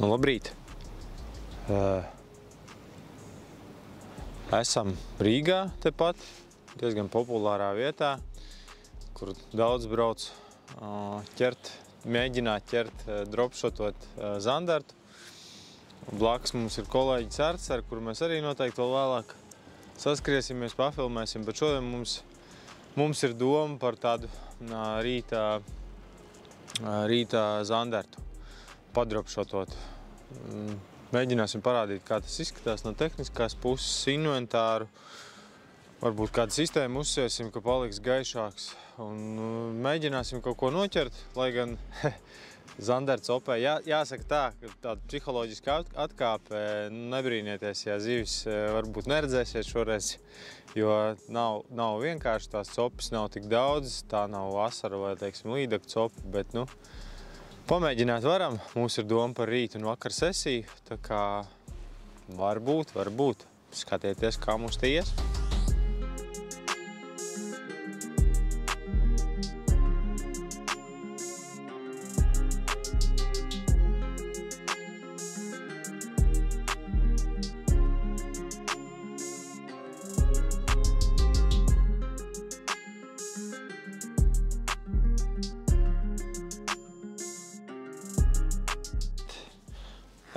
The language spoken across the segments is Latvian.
Nu, labrīt! Esam Rīgā tepat, diezgan populārā vietā, kur daudz brauc mēģināt ķert dropšotot zandartu. Blakus mums ir kolēģis Arts, ar kuru mēs arī noteikti vēl vēlāk saskriesimies, pafilmēsim, bet šodien mums ir doma par tādu rīta zandartu padropšotot. Mēģināsim parādīt, kā tas izskatās no tehniskās puses, inventāru. Varbūt kādu sistēmu uzsēsim, ka paliks gaišāks. Un mēģināsim kaut ko noķert, lai gan zandarts opē. Jāsaka tā, ka tāda psiholoģiska atkāpe, nebrīnieties, ja zivis varbūt neredzēsies šoreiz, jo nav vienkārši tās copes, nav tik daudz, tā nav vasara vai, teiksim, līdaka copa, bet, pamēģināt varam. Mums ir doma par rītu un vakar sesiju, tā kā varbūt. Skatieties, kā mums te ies.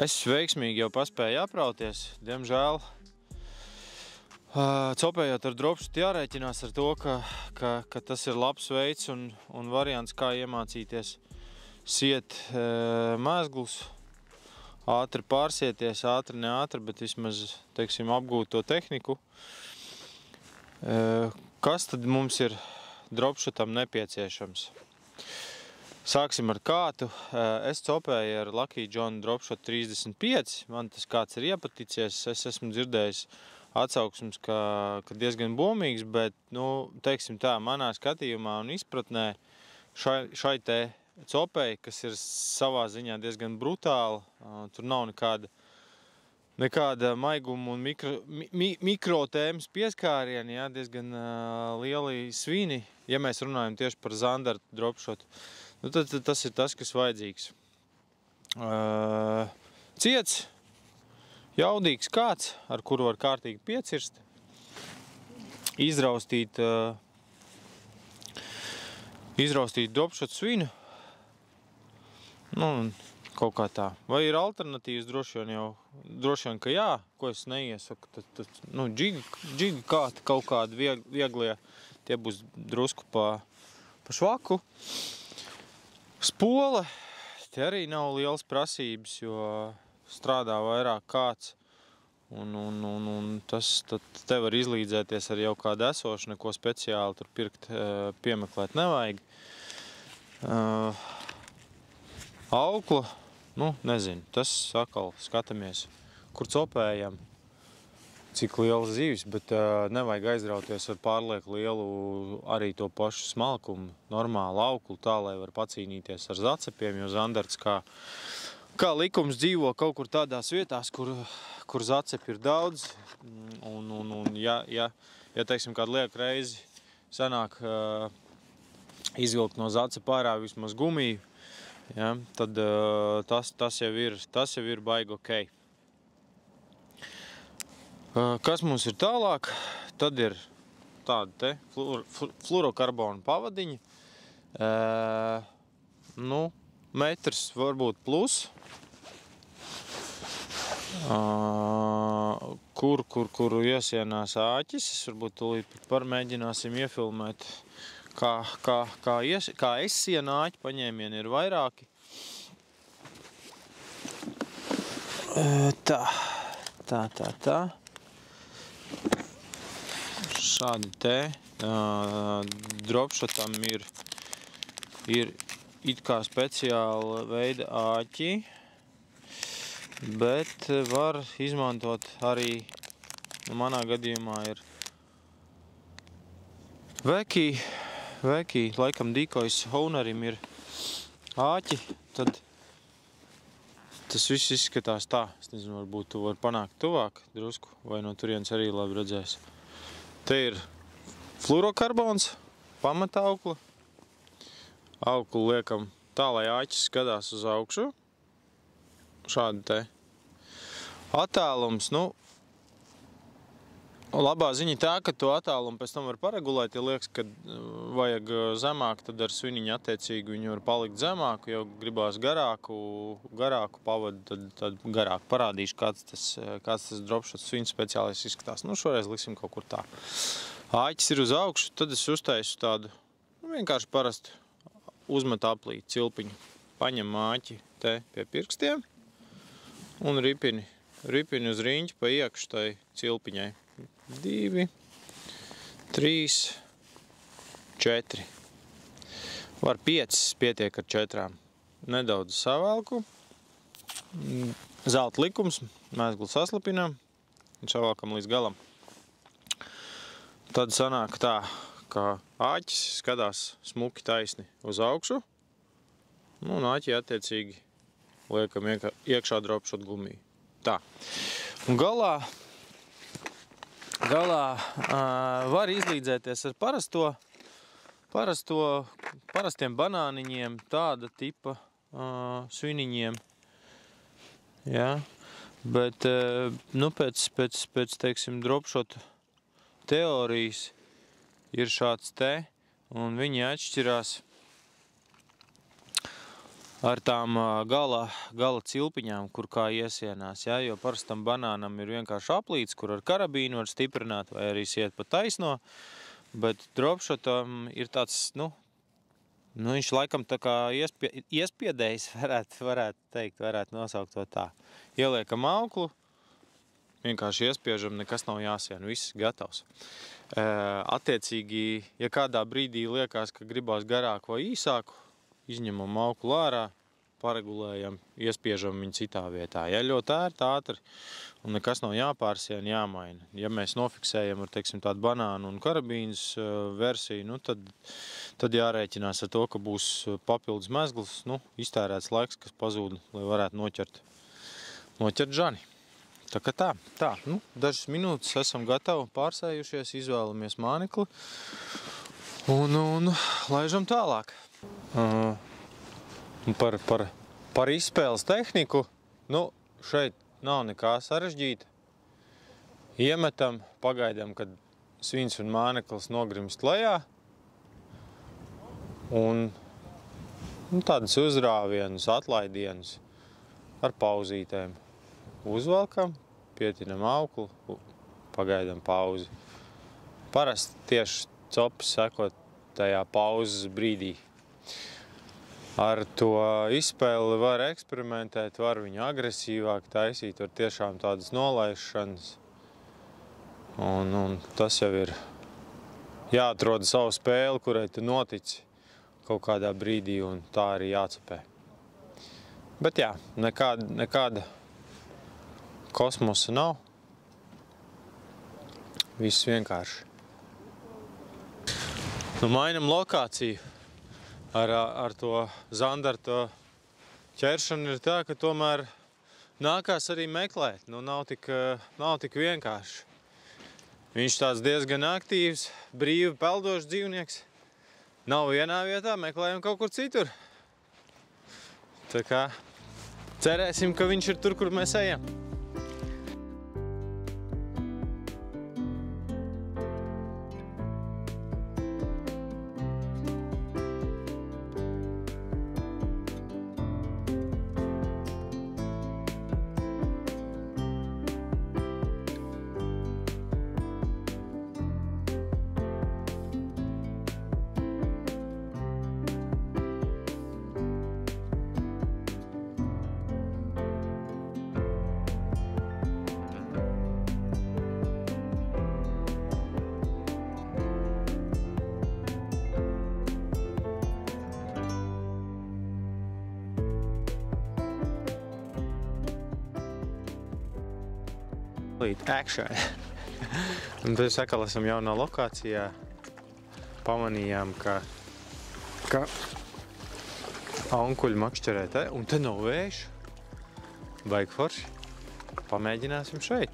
Es veiksmīgi jau paspēju aprauties, diemžēl. Copējot ar dropšotu jārēķinās ar to, ka tas ir labs veids un variants, kā iemācīties siet mēzglus, ātri pārsieties, ātri ne ātri, bet vismaz, teiksim, apgūt to tehniku. Kas tad mums ir dropšotam nepieciešams? Sāksim ar kātu. Es copēju ar Lucky John Dropshot 35. Man tas kāds ir iepaticies. Es esmu dzirdējis atsauksmes, ka diezgan bomīgs, bet, teiksim tā, manā skatījumā un izpratnē šai te copēji, kas ir savā ziņā diezgan brutāla, tur nav nekāda maiguma un mikrotēmas pieskārieni, diezgan lieli svini, ja mēs runājam tieši par zandartu dropshotu. Tad tas ir tas, kas vajadzīgs. Ciets, jaudīgs kāds, ar kuru var kārtīgi piecirst, izraustīt dropshot svinu, kaut kā tā. Vai ir alternatīvas? Droši vien, ka jā, ko es neiesaku. Džiga kāti kaut kādi vieglie, tie būs drusku pa švaku. Spole, te arī nav liels prasības, jo strādā vairāk kāds, un tas te var izlīdzēties ar jau kādu esošu, neko speciāli tur pirkt, piemeklēt nevajag. Aukla, nezinu, tas atkal skatāmies, kur copējam, cik liels zivis, bet nevajag aizrauties ar pārlieku lielu arī to pašu smalkumu, normālu auklu, tā, lai var pacīnīties ar zacepiem, jo zandarts kā likums dzīvo kaut kur tādās vietās, kur zacepi ir daudz, un ja teiksim, kādu lieku reizi sanāk izvilkt no zacepa ārā vismaz gumiju, tad tas jau ir baigi ok. Kas mums ir tālāk? Tad ir tāda te fluorokarbona pavadiņa. Metrs varbūt plus. Kuru iesienās āķis. Es varbūt tūlīt pārmēģināsim iefilmēt, kā es sienu āķi, paņēmieni ir vairāki. Tā. Šādi te dropshotam ir it kā speciāla veida āķi, bet var izmantot arī, manā gadījumā ir Veki, laikam Decoys ownerim ir āķi, tad tas viss izskatās tā. Es nezinu, varbūt tu vari panākt tuvāk drusku, vai no turienes arī labi redzēs. Te ir fluorokarbons, pamata aukla. Auklu liekam tā, lai āķis skatās uz augšu. šādi te attālums, nu, labā ziņa tā, ka to attālumu pēc tam var paregulēt, ja liekas, ka vajag zemāk, tad ar sviniņu attiecīgi viņu var palikt zemāku, ja gribās garāku pavadu, tad garāku. Parādīšu, kāds tas dropshots sviņu speciālists izskatās. Nu, šoreiz liksim kaut kur tā. Āķis ir uz augšu, tad es uztaisu tādu, vienkārši parastu uzmet aplī cilpiņu. Paņem āķi te pie pirkstiem un ripini uz riņķi pa iekšu tai cilpiņai. 2, 3, 4. Var 5, pietiek ar 4. Nedaudz savelku. Zelta likums, mēsglu saslapinām un savelkam līdz galam. Tad sanāk tā, ka āķis skatās smuki taisni uz augšu. Un āķi attiecīgi liekam iekšā dropshot gumiju. Tā. Un galā var izlīdzēties ar parastiem banāniņiem, tāda tipa sviniņiem. Ja? Bet, nu, pēc teiksim, dropshot teorijas ir šāds te, un viņi atšķirās ar tām gala cilpiņām, kur kā iesienās, ja? Jo parastam banānam ir vienkārši aplīts, kur ar karabīnu var stiprināt, vai arī siet pa taisno, bet dropshotam ir tāds, nu viņš laikam tā kā iespiedējis, varētu nosaukt to tā. Ieliekam auklu, vienkārši iespiežam, nekas nav jāsien, viss gatavs. Attiecīgi, ja kādā brīdī liekas, ka gribās garāku vai īsāku, izņemam auklu ārā, paregulējam, iespiežam viņu citā vietā. Ja ļoti ātri un nekas nav jāpārsien, jāmaina. Ja mēs nofiksējam ar, teiksim, tādu banānu un karabīnas versiju, nu, tad jārēķinās ar to, ka būs papildus mezgls, nu, iztērēts laiks, kas pazūd, lai varētu noķert žani. Tā kā tā, nu, dažas minūtes esam gatavi, pārsējušies, izvēlamies mānekli un laižam tālāk. Par izspēles tehniku, nu, šeit nav nekā sarežģīta. Iemetam, pagaidām, kad svins un māneklis nogrimst lejā, un tādas uzrāvienus, atlaidienus ar pauzītēm. Uzvelkam, pietinam auklu, pagaidām pauzi. Parasti tieši copis sekot tajā pauzes brīdī. Ar to izspēli var eksperimentēt, var viņu agresīvāk taisīt, var tiešām tādas nolaišanas. Un tas jau ir jāatrod savu spēli, kurai tu notici kaut kādā brīdī, un tā arī jācepē. Bet jā, nekāda kosmosa nav. Viss vienkārši. Nu, mainam lokāciju. Ar to zandarta ķeršanu ir tā, ka tomēr nākās arī meklēt. Nu, nav tik vienkārši. Viņš tāds diezgan aktīvs, brīvi peldošs dzīvnieks. Nav vienā vietā, meklējam kaut kur citur. Tā kā cerēsim, ka viņš ir tur, kur mēs ejam. Action. Un tad sakal esam jaunā lokācijā. Pamanījām, ka aunkuļi makšķerē te, un te nav vējš. Baigi forši. Pamēģināsim šeit.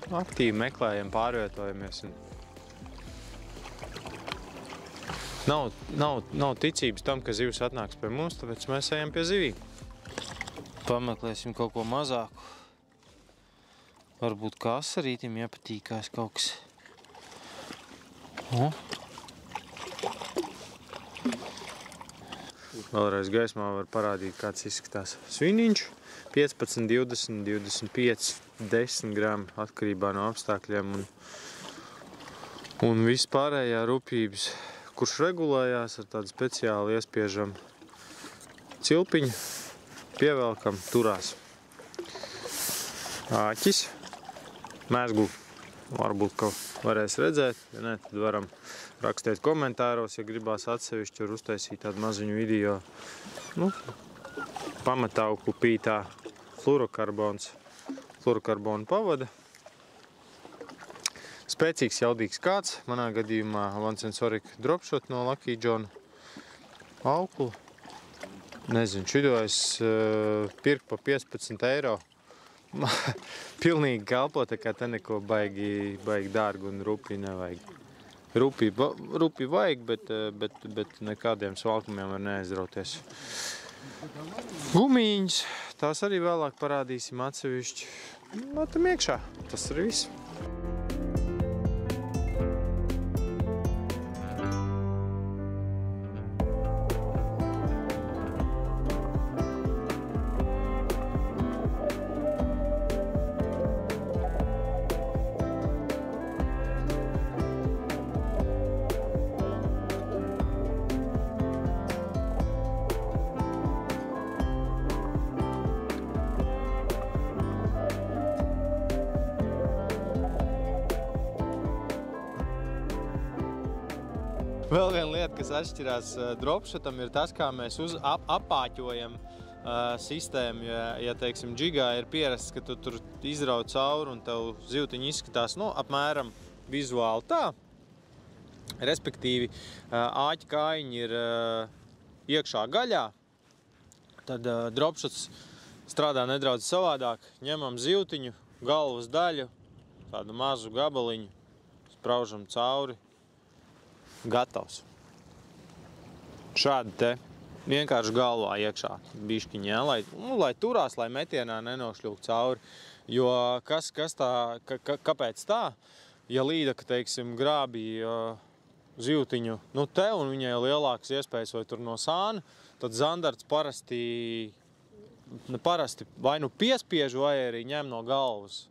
Aktīvi meklējam, pārvietojamies. Nav ticības tam, ka zivs atnāks pie mums, tāpēc mēs ejam pie zivīm. Pameklēsim kaut ko mazāku. Varbūt kā asarītim iepatīkās kaut kas. Vēlreiz gaismā var parādīt, kāds izskatās sviniņš. 15, 20, 25, 10 grami atkarībā no apstākļiem un viss pārējā rupjības, kurš regulējās ar tādu speciāli iespiežam cilpiņu, pievelkam, turās. Āķis, mēsgu varbūt kaut varēs redzēt, ja ne, tad varam rakstīt komentāros, ja gribās atsevišķi var uztaisīt tādu maziņu video. Pamatauku pītā fluorokarbona pavada. Spēcīgs, jaudīgs kāds, manā gadījumā Vansensoric dropshot no Lucky John auklu. Nezinu, šido es pirku pa 15 eiro. Pilnīgi kalpo, tā kā te neko baigi dārgu un rupji nevajag. Rupji vajag, bet nekādiem svalkumiem var neaizrauties. Gumīņas, tās arī vēlāk parādīsim atsevišķi. Tam iekšā, tas ir viss. Vēl viena lieta, kas atšķirās dropshotam, ir tas, kā mēs apāķojam sistēmu. Ja teiksim, džigā ir pierasts, ka tu tur izrauj cauri un tev zivtiņi izskatās, apmēram vizuāli tā. Respektīvi, āķa kājiņi ir iekšā gaļā, tad dropshots strādā nedaudz savādāk. Ņemam zivtiņu, galvas daļu, tādu mazu gabaliņu, spraužam cauri. Gatavs. Šādi te vienkārši galvā iekšā bišķiņi, ja? Lai turās, lai metienā nenošļūk cauri. Jo kāpēc tā? Ja līdaka, teiksim, grābīja zivtiņu te un viņai lielākas iespējas vai tur no sāna, tad zandarts parasti vai piespiež vai arī ņem no galvas.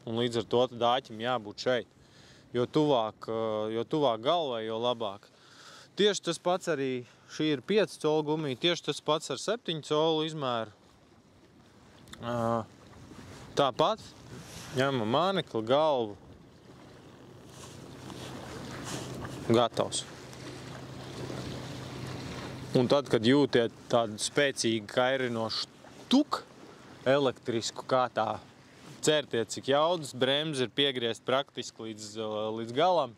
Un līdz ar to tad āķim jābūt šeit. Jo tuvāk galvai, jo labāk. Tieši tas pats arī, šī ir 5 colu gumija, tieši tas pats ar 7 colu izmēru. Tāpat ņemam mānekli, galvu. Gatavs. Un tad, kad jūtiet tādu spēcīgu kairinošu tuku, elektrisku kā tā, certiet, cik jaudas, bremze ir piegriezt praktiski līdz galam.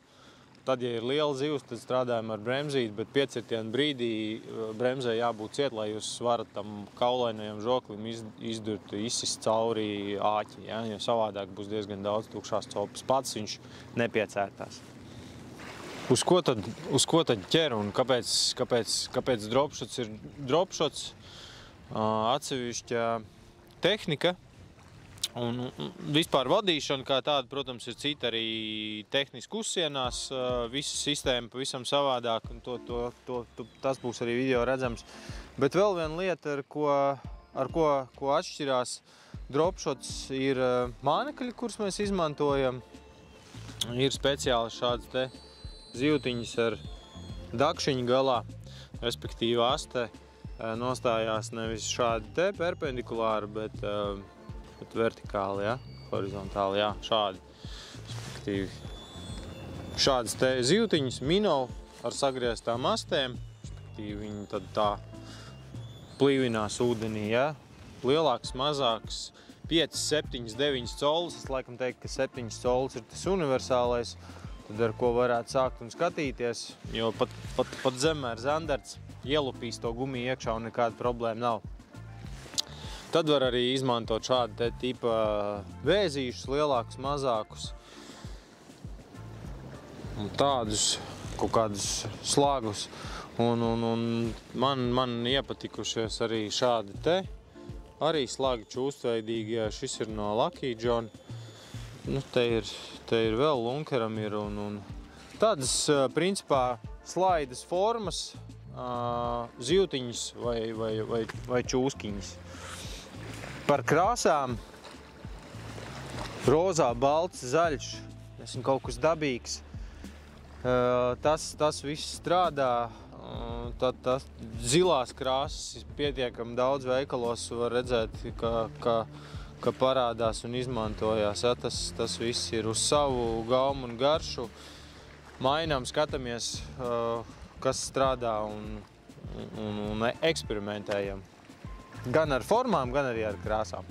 Tad, ja ir liela zivs, tad strādājam ar bremzīti, bet piecirtienu brīdī bremzē jābūt ciet, lai jūs varat tam kaulainajam žoklim izsist cauri āķi, ja? Jo savādāk būs diezgan daudz tukšās copas. Pats viņš nepiecērtās. Uz ko tad ķer un kāpēc dropshots ir dropshots? Atsevišķa tehnika. Un vispār vadīšana kā tāda, protams, ir cita arī tehniski uzsienās. Visa sistēma pavisam savādāk, un tas būs arī video redzams. Bet vēl viena lieta, ar ko atšķirās dropshots, ir mānekļi, kurus mēs izmantojam. Ir speciāli šāds te zivtiņas ar dakšiņu galā, respektīvi aste nostājās nevis šādi te perpendikulāri, bet vertikāli, ja? Horizontāli, jā, šādi. Šādas te zivtiņas, minov ar sagrieztām astēm, viņi tad tā plīvinās ūdenī, ja? Lielāks, mazāks, 5, 7, 9 colas, es laikam teiktu, ka 7 colas ir tas universālais, tad ar ko varētu sākt un skatīties, jo pat zemē ar zandarts ielupīs to gumiju iekšā un nekāda problēma nav. Tad var arī izmantot šādu te tipa vēzīšus, lielākus, mazākus. Un tādus kaut kādus slāgus. Un man iepatikušies arī šādi te arī slagi čūstveidīgi, jā, šis ir no Lucky John. Nu, te ir vēl lunkeram ir un tādas, principā, slaidas formas, zivtiņas vai čūskiņas. Par krāsām rozā, balts, zaļš, kaut kas dabīgs. Tas viss strādā. Tad zilās krāsas pietiekami daudz veikalos var redzēt, ka parādās un izmantojās. Ja, tas viss ir uz savu gaumu un garšu. Mainām, skatāmies, kas strādā un eksperimentējam. Gan ar formām, gan arī ar krāsām.